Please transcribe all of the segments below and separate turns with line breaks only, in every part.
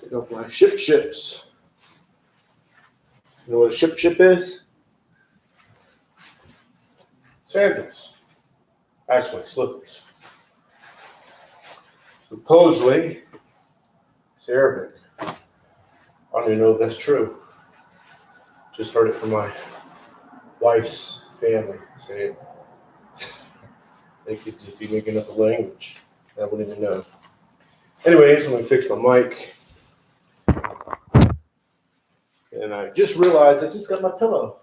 Pick up my ships. You know what a ship is? Sandals. Actually, slippers. Supposedly, it's Arabic. I don't even know if that's true. Just heard it from my wife's family saying they could just be making up a language. I wouldn't even know. Anyways, let me fix my mic. And I just realized I just got my pillow.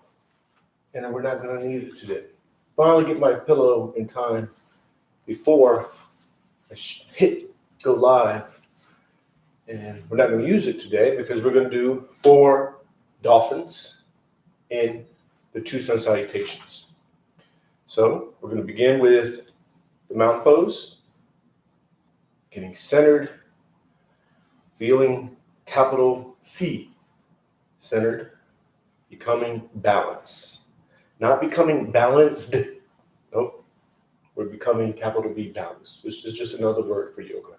And we're not going to need it today. Finally get my pillow in time before I hit go live. And we're not going to use it today because we're going to do 4 dolphins in the 2 sun salutations. So we're going to begin with the mountain pose, getting centered, feeling capital C, centered, becoming balanced. Not becoming balanced. Nope. We're becoming capital B balanced, which is just another word for yoga.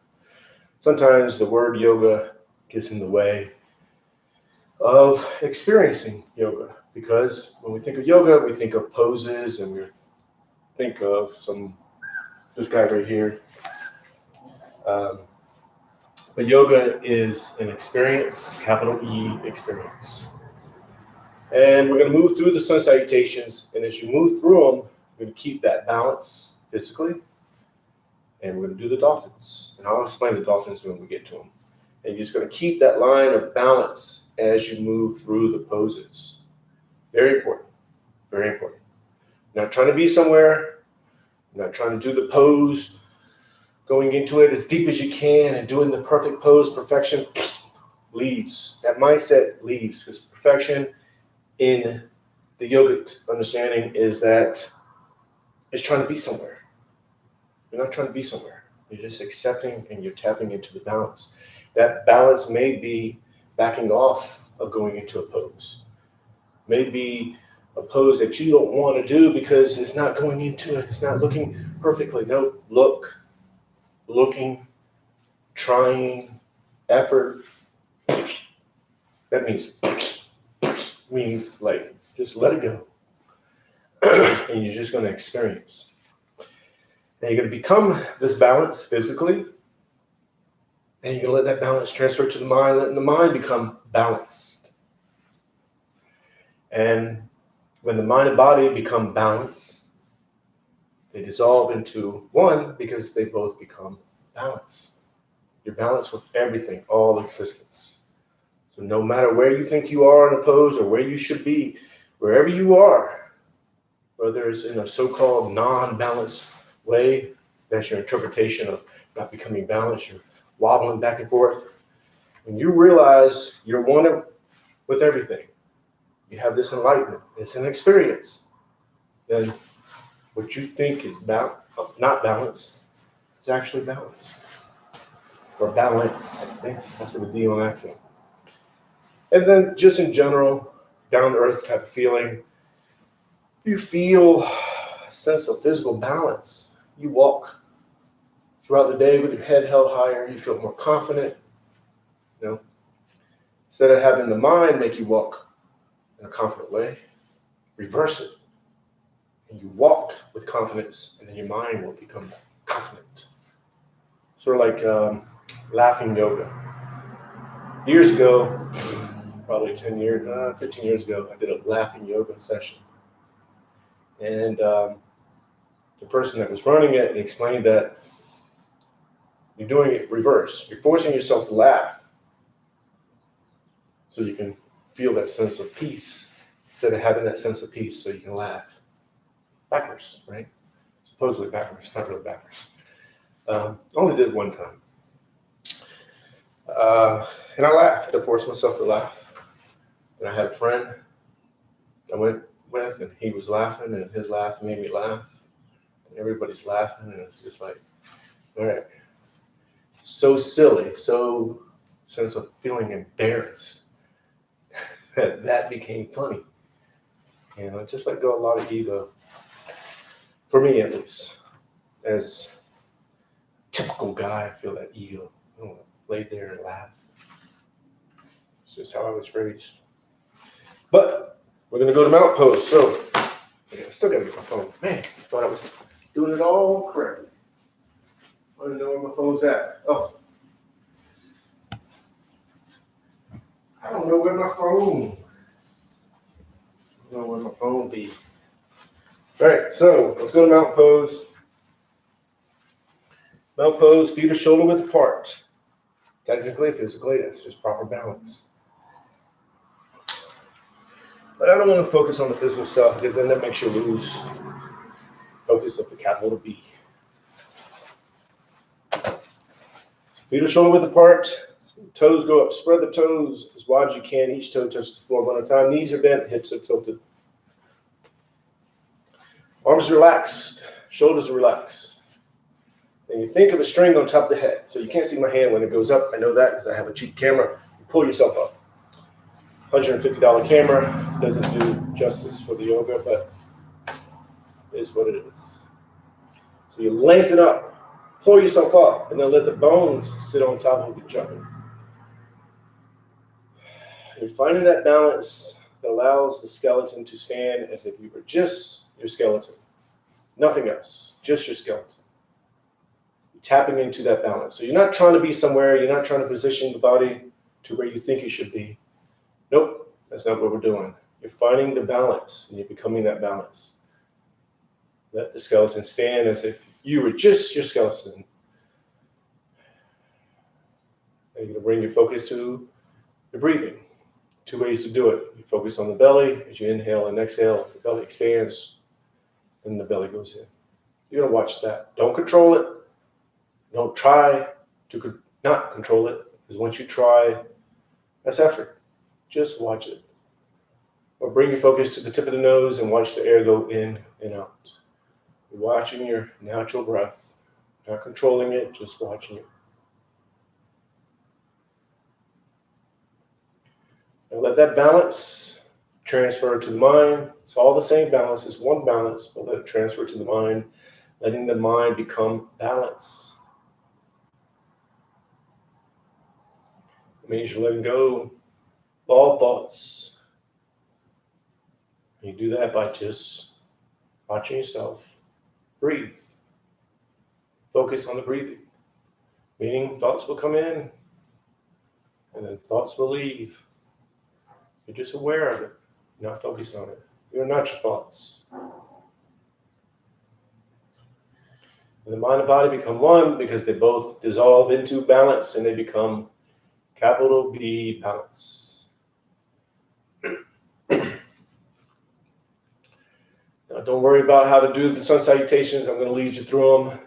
Sometimes the word yoga gets in the way of experiencing yoga because when we think of yoga, we think of poses and we think of this guy right here. But yoga is an experience, capital E experience. And we're going to move through the sun salutations. And as you move through them, we're going to keep that balance physically. And we're going to do the dolphins. And I'll explain the dolphins when we get to them. And you're just going to keep that line of balance as you move through the poses. Very important. Very important. Not trying to be somewhere. Not trying to do the pose. Going into it as deep as you can and doing the perfect pose, perfection leaves. That mindset leaves because perfection in the yogic understanding is that it's trying to be somewhere. You're not trying to be somewhere. You're just accepting and you're tapping into the balance. That balance may be backing off of going into a pose. Maybe a pose that you don't want to do because it's not going into it. It's not looking perfectly. No, looking, trying, effort. That means like just let it go. And you're just going to experience. And you're going to become this balance physically. And you're going to let that balance transfer to the mind, letting the mind become balanced. And when the mind and body become balanced, they dissolve into one because they both become balanced. You're balanced with everything, all existence. So no matter where you think you are in a pose or where you should be, wherever you are, whether it's in a so-called non-balanced way, that's your interpretation of not becoming balanced, you're wobbling back and forth. When you realize you're one with everything, you have this enlightenment, it's an experience, then what you think is not balanced is actually balanced. Or balance. That's with a D on accent. And then just in general, down to earth type of feeling, you feel a sense of physical balance. You walk throughout the day with your head held higher, you feel more confident. Instead of having the mind make you walk in a confident way, reverse it. And you walk with confidence, and then your mind will become confident. Sort of like laughing yoga. Years ago, probably 15 years ago, I did a laughing yoga session. And the person that was running it explained that you're doing it reverse. You're forcing yourself to laugh so you can feel that sense of peace instead of having that sense of peace so you can laugh. Backwards, right? Supposedly backwards, not really backwards. Only did it one time. And I laughed. I forced myself to laugh. And I had a friend I went with, and he was laughing, and his laugh made me laugh. And everybody's laughing, and it's just like, all right. So silly, so sense of feeling embarrassed that became funny. And I just let go a lot of ego. For me, at least. As a typical guy, I feel that ego. I don't want to lay there and laugh. It's just how I was raised. But we're going to go to mount pose. So I still got to get my phone. Man, I thought I was doing it all correctly. I want to know where my phone's at. Oh. I don't know where my phone. I don't know where my phone be. All right, so let's go to mount pose. Mount pose, feet are shoulder width apart. Technically, physically, that's just proper balance. But I don't want to focus on the physical stuff because then that makes you lose focus of the capital B. Feet are shoulder width apart. Toes go up. Spread the toes as wide as you can. Each toe touches the floor one at a time. Knees are bent. Hips are tilted. Arms relaxed. Shoulders are relaxed. And you think of a string on top of the head. So you can't see my hand when it goes up. I know that because I have a cheap camera. You pull yourself up. $150 camera doesn't do justice for the yoga, but it is what it is. So you lengthen up, pull yourself up, and then let the bones sit on top of each other. You're finding that balance that allows the skeleton to stand as if you were just your skeleton. Nothing else, just your skeleton. You're tapping into that balance. So you're not trying to be somewhere, you're not trying to position the body to where you think you should be. Nope, that's not what we're doing. You're finding the balance, and you're becoming that balance. Let the skeleton stand as if you were just your skeleton. And you're going to bring your focus to your breathing. 2 ways to do it. You focus on the belly. As you inhale and exhale, the belly expands, and the belly goes in. You're going to watch that. Don't control it. Don't try to not control it, because once you try, that's effort. Just watch it. Or bring your focus to the tip of the nose and watch the air go in and out. You're watching your natural breath, not controlling it, just watching it. And let that balance transfer to the mind. It's all the same balance. It's one balance, but let it transfer to the mind, letting the mind become balance. It means you're letting go all thoughts. You do that by just watching yourself breathe. Focus on the breathing. Meaning thoughts will come in and then thoughts will leave. You're just aware of it. You're not focused on it. You're not your thoughts. And the mind and body become one because they both dissolve into balance and they become capital B balance. Now, don't worry about how to do the sun salutations. I'm going to lead you through them.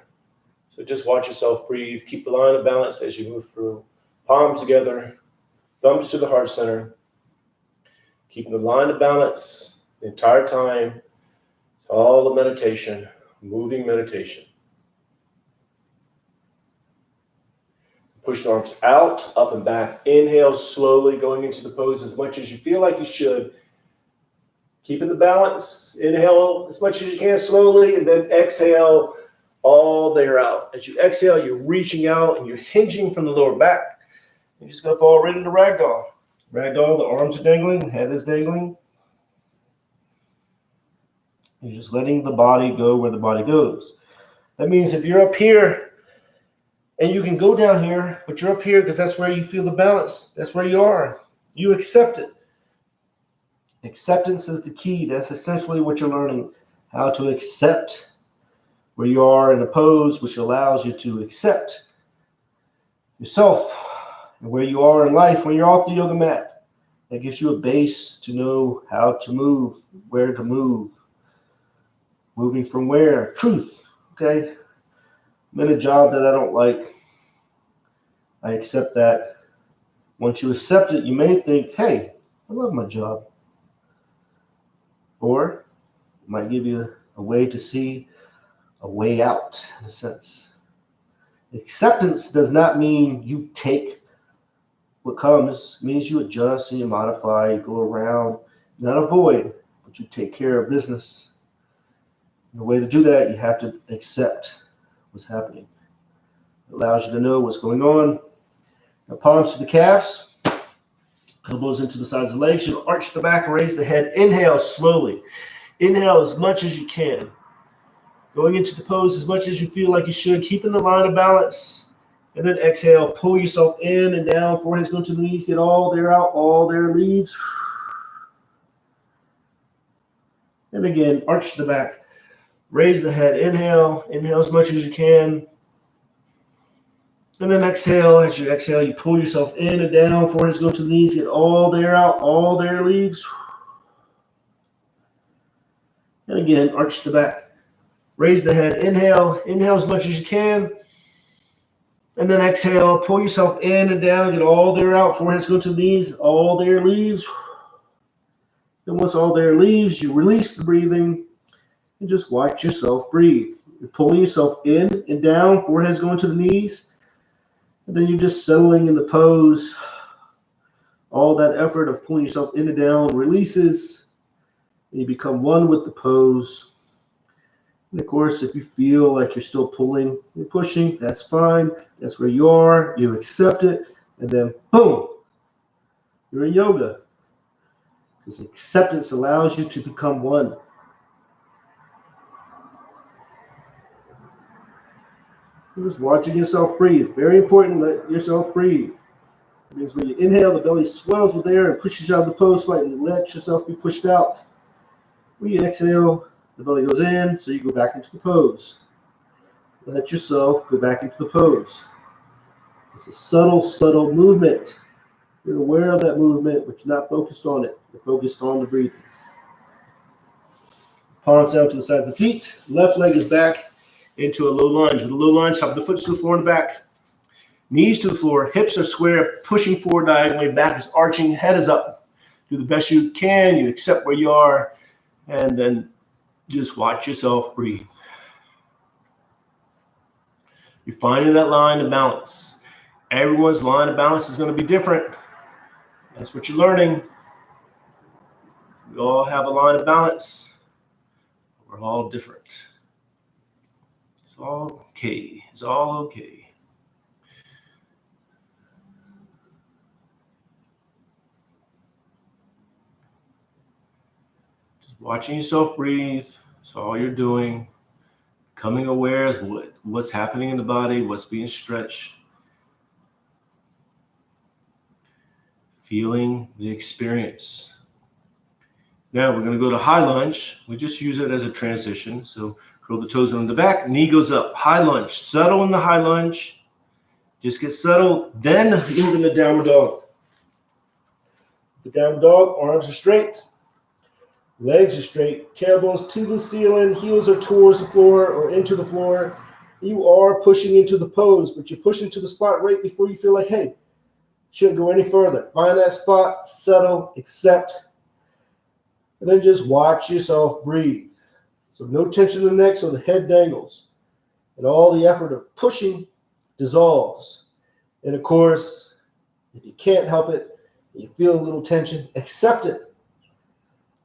So just watch yourself breathe. Keep the line of balance as you move through. Palms together, thumbs to the heart center. Keeping the line of balance the entire time. It's all the meditation, moving meditation. Push the arms out, up and back. Inhale slowly, going into the pose as much as you feel like you should. Keeping the balance. Inhale as much as you can slowly, and then exhale all the air out. As you exhale, you're reaching out and you're hinging from the lower back. You're just going to fall right into ragdoll. Ragdoll, the arms are dangling, the head is dangling. You're just letting the body go where the body goes. That means if you're up here and you can go down here, but you're up here because that's where you feel the balance. That's where you are. You accept it. Acceptance is the key. That's essentially what you're learning. How to accept where you are in a pose, which allows you to accept yourself and where you are in life when you're off the yoga mat. That gives you a base to know how to move, where to move. Moving from where? Truth. Okay? I'm in a job that I don't like. I accept that. Once you accept it, you may think, hey, I love my job. Or it might give you a way to see a way out, in a sense. Acceptance does not mean you take what comes. It means you adjust and you modify, you go around, not avoid, but you take care of business. And the way to do that, you have to accept what's happening. It allows you to know what's going on. Now, palms to the calves. Elbows into the sides of the legs. You'll arch the back, raise the head. Inhale slowly. Inhale as much as you can. Going into the pose as much as you feel like you should, keeping the line of balance. And then exhale, pull yourself in and down. Forehead's going to the knees. Get all there out, all there leaves. And again, arch the back. Raise the head. Inhale. Inhale as much as you can. And then exhale. As you exhale, you pull yourself in and down. Forehead's going to the knees. Get all there out, all there leaves. And again, arch the back. Raise the head. Inhale. Inhale as much as you can. And then exhale. Pull yourself in and down. Get all there out. Forehead's going to the knees. All there leaves. And once all there leaves, you release the breathing and just watch yourself breathe. You're pulling yourself in and down. Forehead's going to the knees. And then you're just settling in the pose. All that effort of pulling yourself in and down releases. And you become one with the pose. And of course, if you feel like you're still pulling and pushing, that's fine. That's where you are. You accept it. And then, boom, you're in yoga. Because acceptance allows you to become one. You're just watching yourself breathe. Very important, let yourself breathe. It means when you inhale, the belly swells with air and pushes you out of the pose slightly. Let yourself be pushed out. When you exhale, the belly goes in, so you go back into the pose. Let yourself go back into the pose. It's a subtle, subtle movement. You're aware of that movement, but you're not focused on it. You're focused on the breathing. Palms down to the sides of the feet. Left leg is back into a low lunge. With a low lunge, top of the foot to the floor and back. Knees to the floor. Hips are square, pushing forward diagonally. Back is arching. Head is up. Do the best you can. You accept where you are. And then just watch yourself breathe. You're finding that line of balance. Everyone's line of balance is going to be different. That's what you're learning. We all have a line of balance. We're all different. It's all okay. It's all okay. Just watching yourself breathe. That's all you're doing. Becoming aware of what's happening in the body, what's being stretched. Feeling the experience. Now we're going to go to high lunge. We just use it as a transition. So curl the toes on the back, knee goes up. High lunge. Settle in the high lunge. Just get settled. Then move into downward dog. The downward dog, arms are straight. Legs are straight. Tailbones to the ceiling. Heels are towards the floor or into the floor. You are pushing into the pose, but you're pushing to the spot right before you feel like, hey, shouldn't go any further. Find that spot, settle, accept, and then just watch yourself breathe. So no tension in the neck, so the head dangles. And all the effort of pushing dissolves. And of course, if you can't help it, you feel a little tension, accept it.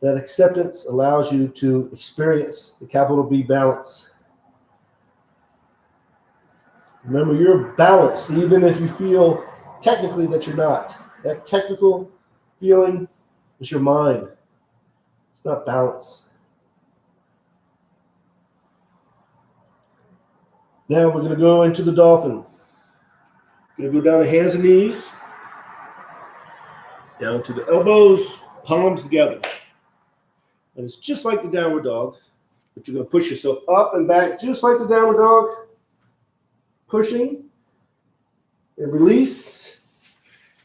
That acceptance allows you to experience the capital B balance. Remember, you're balanced, even if you feel technically that you're not. That technical feeling is your mind. It's not balance. Now we're going to go into the dolphin. We're going to go down to hands and knees. Down to the elbows, palms together. And it's just like the downward dog, but you're going to push yourself up and back just like the downward dog. Pushing and release.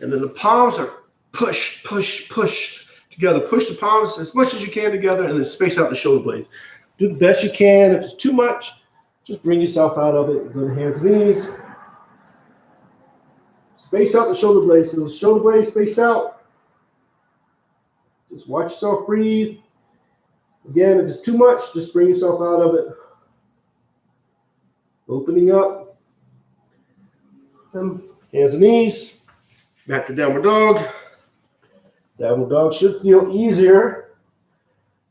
And then the palms are pushed together. Push the palms as much as you can together and then space out the shoulder blades. Do the best you can. If it's too much, just bring yourself out of it. Go to hands and knees. Space out the shoulder blades. So the shoulder blades space out. Just watch yourself breathe. Again, if it's too much, just bring yourself out of it. Opening up. And hands and knees. Back to downward dog. Downward dog should feel easier.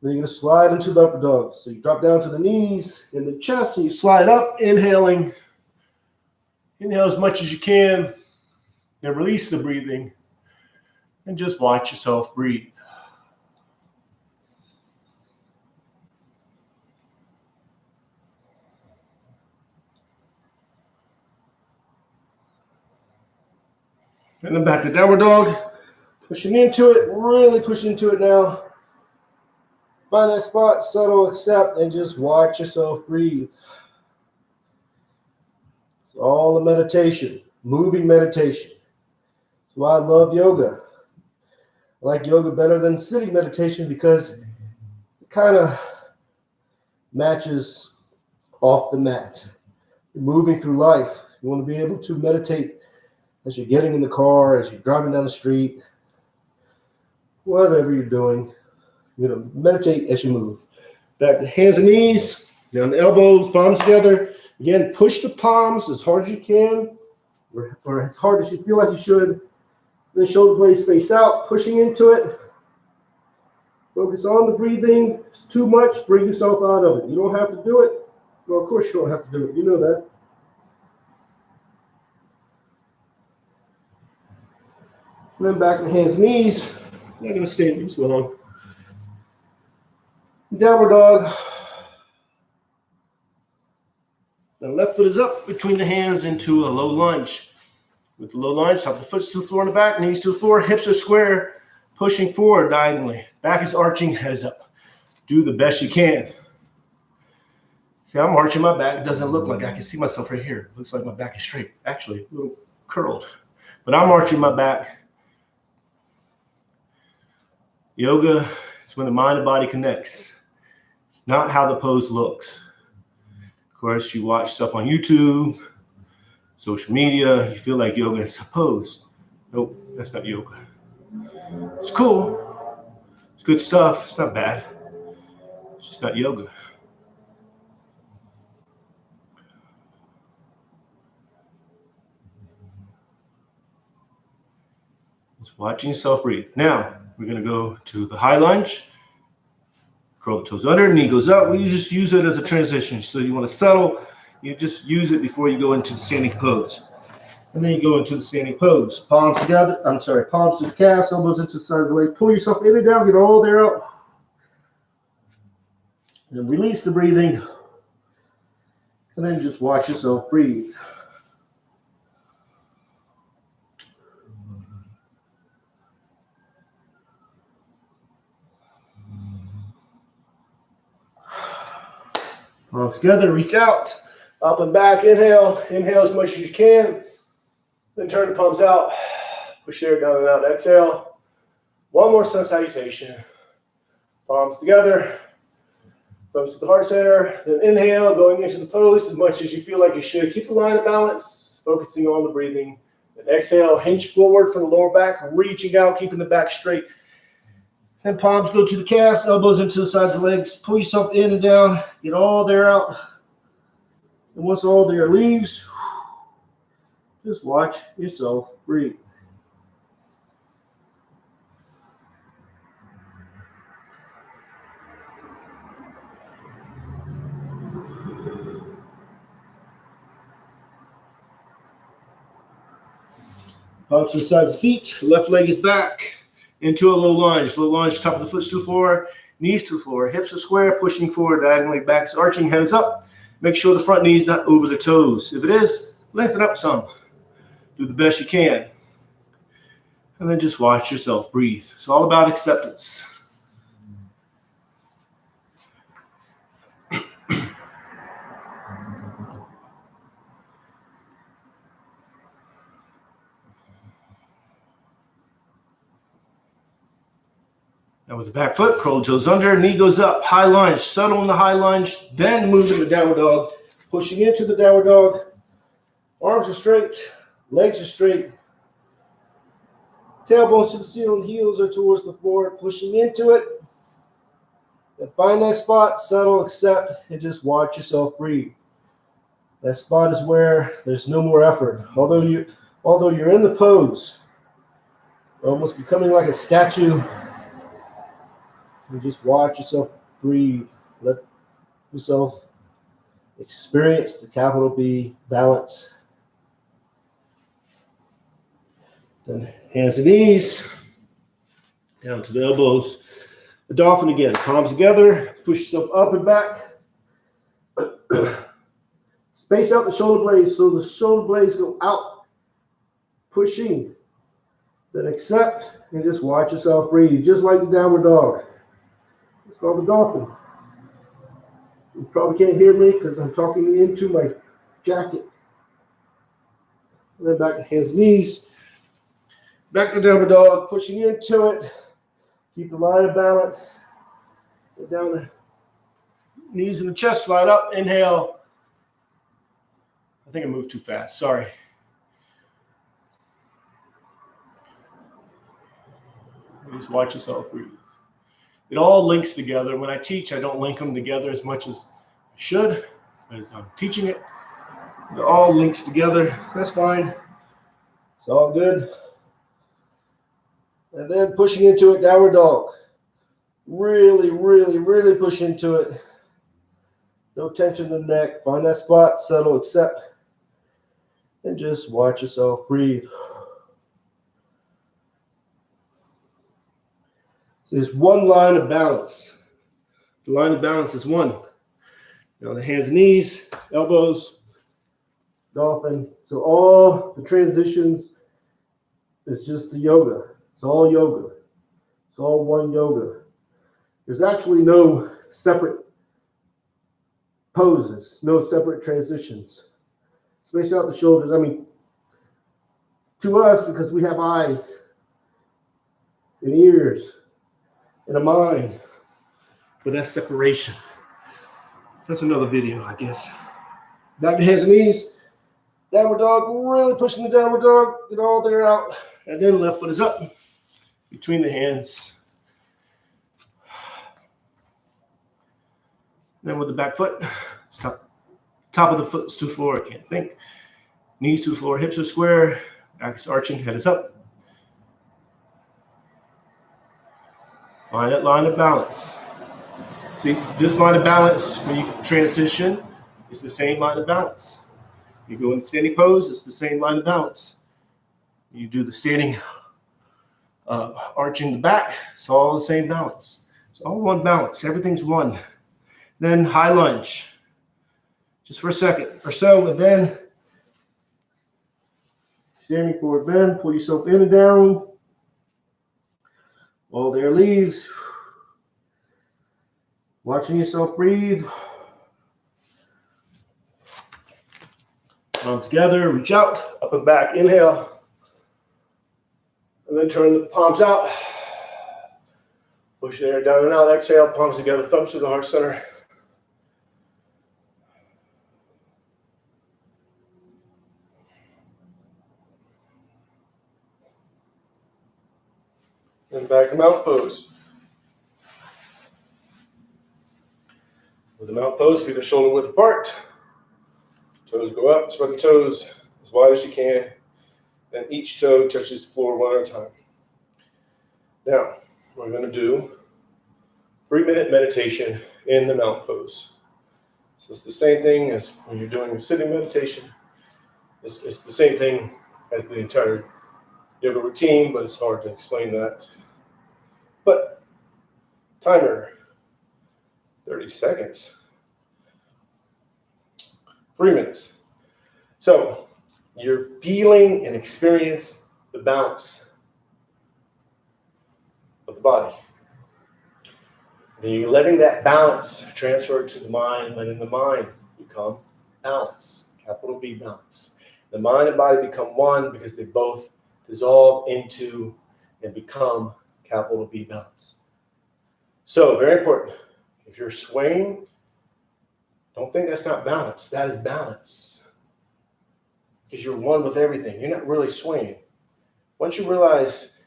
Then you're going to slide into the upper dog. So you drop down to the knees and the chest and you slide up, inhaling. Inhale as much as you can. Then release the breathing. And just watch yourself breathe. And then back to downward dog. Pushing into it, really push into it now. Find that spot, subtle, accept, and just watch yourself breathe. It's all a meditation, moving meditation. That's why I love yoga. I like yoga better than sitting meditation because it kind of matches off the mat. You're moving through life. You want to be able to meditate as you're getting in the car, as you're driving down the street, whatever you're doing. You're going to meditate as you move. Back to hands and knees, down the elbows, palms together. Again, push the palms as hard as you can, or as hard as you feel like you should. Then shoulder blades face out, pushing into it. Focus on the breathing. If it's too much, bring yourself out of it. You don't have to do it. Well, of course you don't have to do it. You know that. And then back to hands and knees. I'm not going to stay in these long. Downward dog. The left foot is up between the hands into a low lunge. With the low lunge, top of the foot to the floor in the back, knees to the floor, hips are square, pushing forward diagonally. Back is arching, head is up. Do the best you can. See, I'm arching my back. It doesn't look like I can see myself right here. It looks like my back is straight. Actually, a little curled. But I'm arching my back. Yoga is when the mind and body connects. It's not how the pose looks. Of course, you watch stuff on YouTube, social media, you feel like yoga is a pose. Nope, that's not yoga. It's cool. It's good stuff. It's not bad. It's just not yoga. Just watching yourself breathe. Now, we're going to go to the high lunge. Curl the toes under, knee goes up. You just use it as a transition. So you want to settle. You just use it before you go into the standing pose. And then you go into the standing pose. Palms together. Palms to the calves, elbows into the side of the leg. Pull yourself in and down. Get all there up. And then release the breathing. And then just watch yourself breathe. Palms together, reach out, up and back, inhale as much as you can, then turn the palms out, push air down and out, exhale. One more sun salutation, palms together, thumbs to the heart center, then inhale, going into the pose as much as you feel like you should. Keep the line of balance, focusing on the breathing, then exhale, hinge forward from the lower back, reaching out, keeping the back straight. And palms go to the calves, elbows into the sides of the legs. Pull yourself in and down. Get all there out. And once all there leaves, just watch yourself breathe. Palms to the sides of the feet. Left leg is back. Into a low lunge. Low lunge, top of the foot to the floor, knees to the floor, hips are square, pushing forward diagonally, back is arching, head is up. Make sure the front knee is not over the toes. If it is, lengthen up some. Do the best you can. And then just watch yourself breathe. It's all about acceptance. Now with the back foot, curl the toes under, knee goes up, high lunge, settle in the high lunge, then move into downward dog, pushing into the downward dog. Arms are straight, legs are straight. Tailbones to the ceiling, heels are towards the floor, pushing into it. Then find that spot, settle, accept, and just watch yourself breathe. That spot is where there's no more effort. Although you're in the pose, almost becoming like a statue. You just watch yourself breathe. Let yourself experience the capital B balance. Then hands and knees. Down to the elbows. The dolphin again. Palms together. Push yourself up and back. Space out the shoulder blades so the shoulder blades go out. Pushing. Then accept and just watch yourself breathe. Just like the downward dog. It's called the dolphin. You probably can't hear me because I'm talking into my jacket. And then back to hands and knees. Back to downward dog. Pushing into it. Keep the line of balance. Go down the knees and the chest. Slide up. Inhale. I think I moved too fast. Sorry. Just watch yourself breathe. It all links together. When I teach, I don't link them together as much as I should, as I'm teaching it. It all links together. That's fine. It's all good. And then pushing into it, downward dog. Really, really, really push into it. No tension in the neck. Find that spot, settle, accept. And just watch yourself breathe. So there's one line of balance. The line of balance is one. Now the hands and knees, elbows, dolphin. So all the transitions is just the yoga. It's all yoga. It's all one yoga. There's actually no separate poses, no separate transitions. Space out the shoulders. I mean, to us, because we have eyes and ears and a mind, but that's separation. That's another video, I guess. Back to hands and knees. Downward dog, really pushing the downward dog. Get all there out. And then left foot is up between the hands. Then with the back foot, top of the foot is to the floor. I can't think. Knees to the floor, hips are square, back is arching, head is up. Find that line of balance. See, this line of balance, when you transition, is the same line of balance. You go into standing pose, it's the same line of balance. You do the standing, arching the back, it's all the same balance. It's all one balance, everything's one. Then high lunge, just for a second or so, and then standing forward bend, pull yourself in and down. All there leaves. Watching yourself breathe. Palms together, reach out, up and back, inhale. And then turn the palms out. Push the air down and out, exhale, palms together, thumbs to the heart center. And back to mountain pose. With the mountain pose, feet are shoulder width apart. Toes go up, spread the toes as wide as you can. Then each toe touches the floor one at a time. Now, we're going to do 3-minute meditation in the mountain pose. So it's the same thing as when you're doing a sitting meditation. It's the same thing as the entire yoga routine, but it's hard to explain that. But timer, 30 seconds. 3 minutes. So you're feeling and experience the bounce of the body. Then you're letting that balance transfer to the mind, letting the mind become balance, capital B balance. The mind and body become one because they both dissolve into and become capital B balance. So very important. If you're swaying, don't think that's not balance. That is balance. Because you're one with everything. You're not really swaying. Once you realize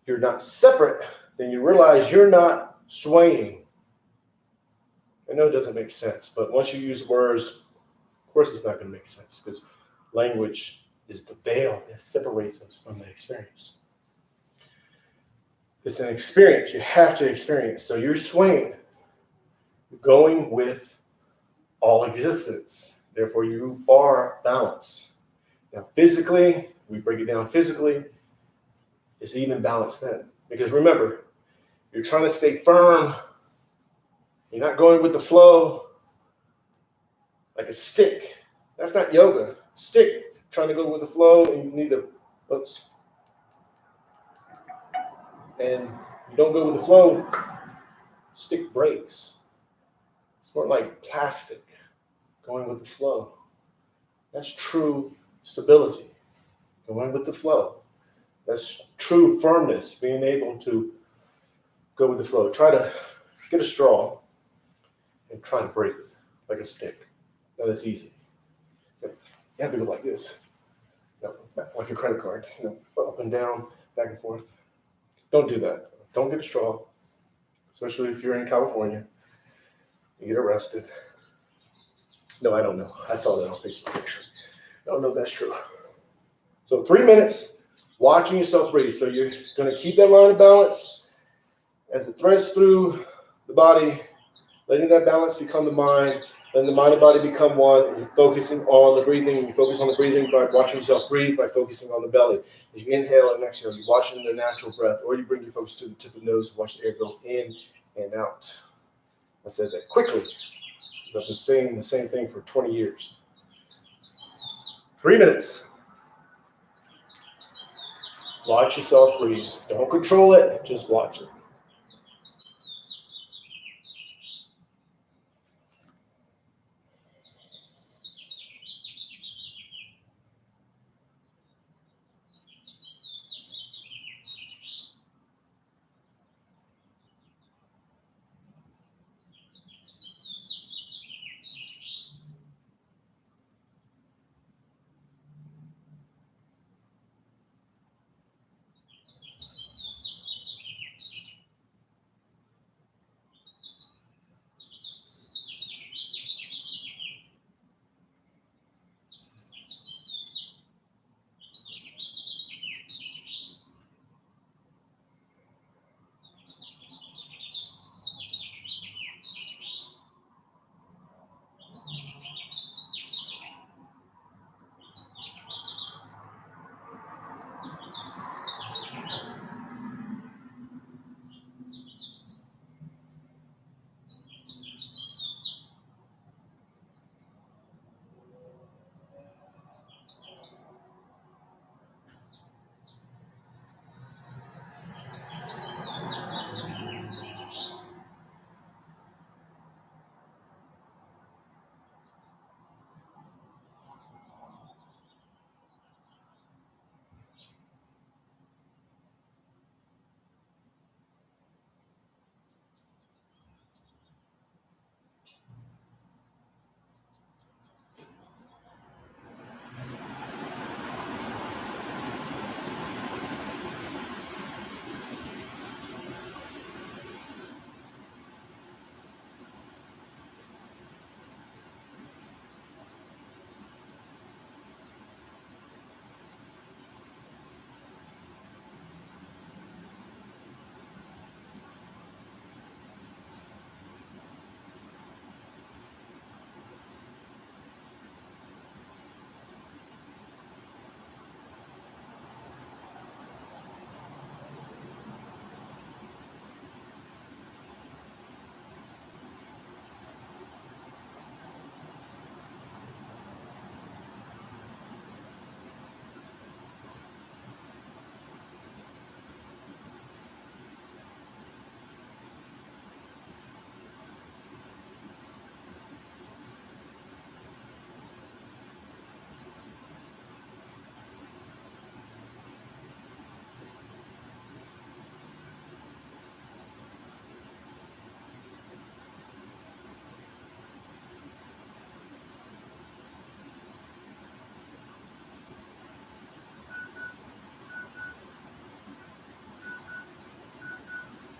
you're not separate, then you realize you're not swaying. I know it doesn't make sense, but once you use words, of course it's not going to make sense because language is the veil that separates us from the experience. It's an experience you have to experience. So you're swaying, you're going with all existence. Therefore, you are balance. Now, physically, we break it down physically, it's even balance then. Because remember, you're trying to stay firm. You're not going with the flow like a stick. That's not yoga. Stick, trying to go with the flow, and you need to, oops. And you don't go with the flow, stick breaks. It's more like plastic, going with the flow. That's true stability, going with the flow. That's true firmness, being able to go with the flow. Try to get a straw and try to break it like a stick. That is easy. You have to go like this, like a credit card, up and down, back and forth. Don't do that. Don't get a straw, especially if you're in California. You get arrested. No, I don't know. I saw that on Facebook picture. I don't know if that's true. So 3 minutes, watching yourself breathe. So you're going to keep that line of balance as it threads through the body, letting that balance become the mind, letting the mind and body become one, and you're focusing on the breathing, and you focus on the breathing by watching yourself breathe, by focusing on the belly. As you inhale and exhale, you're watching the natural breath, or you bring your focus to the tip of the nose, watch the air go in and out. I said that quickly, because I've been saying the same thing for 20 years. 3 minutes. Just watch yourself breathe. Don't control it, just watch it.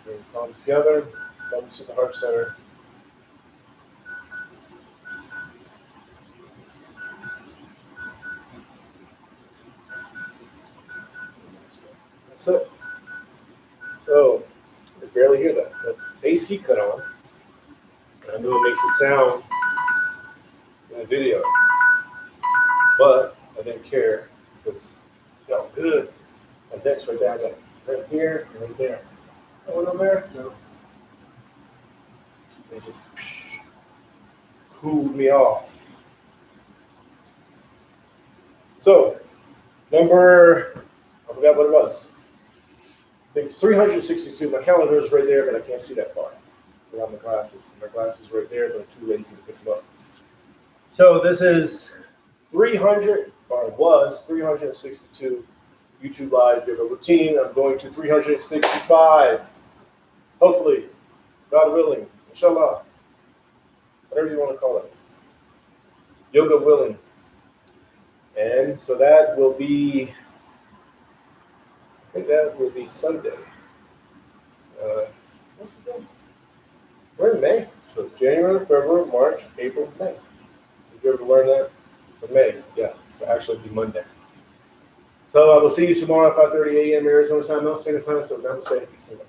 Bring the palms together, thumbs to the heart center. That's it. So, I could barely hear that. The AC cut on. I know it makes a sound in the video, but I didn't care because it felt good. My neck's right there. I got right here, and right there. Oh, no there? No. They just cooled me off. So, I forgot what it was. I think it's 362. My calendar is right there, but I can't see that far without my glasses. My glasses right there, but I'm too lazy to pick them up. So this is 300, or it was 362 YouTube Live yoga routine. I'm going to 365. Hopefully, God willing, inshallah, whatever you want to call it. Yoga willing. And so that will be, I think that will be Sunday. What's the day? We're in May. So January, February, March, April, May. Did you ever learn that? So May, yeah. So actually it'll be Monday. So I will see you tomorrow at 5:30 a.m. Arizona time, Mountain Standard Time. So namaste. Peace and love.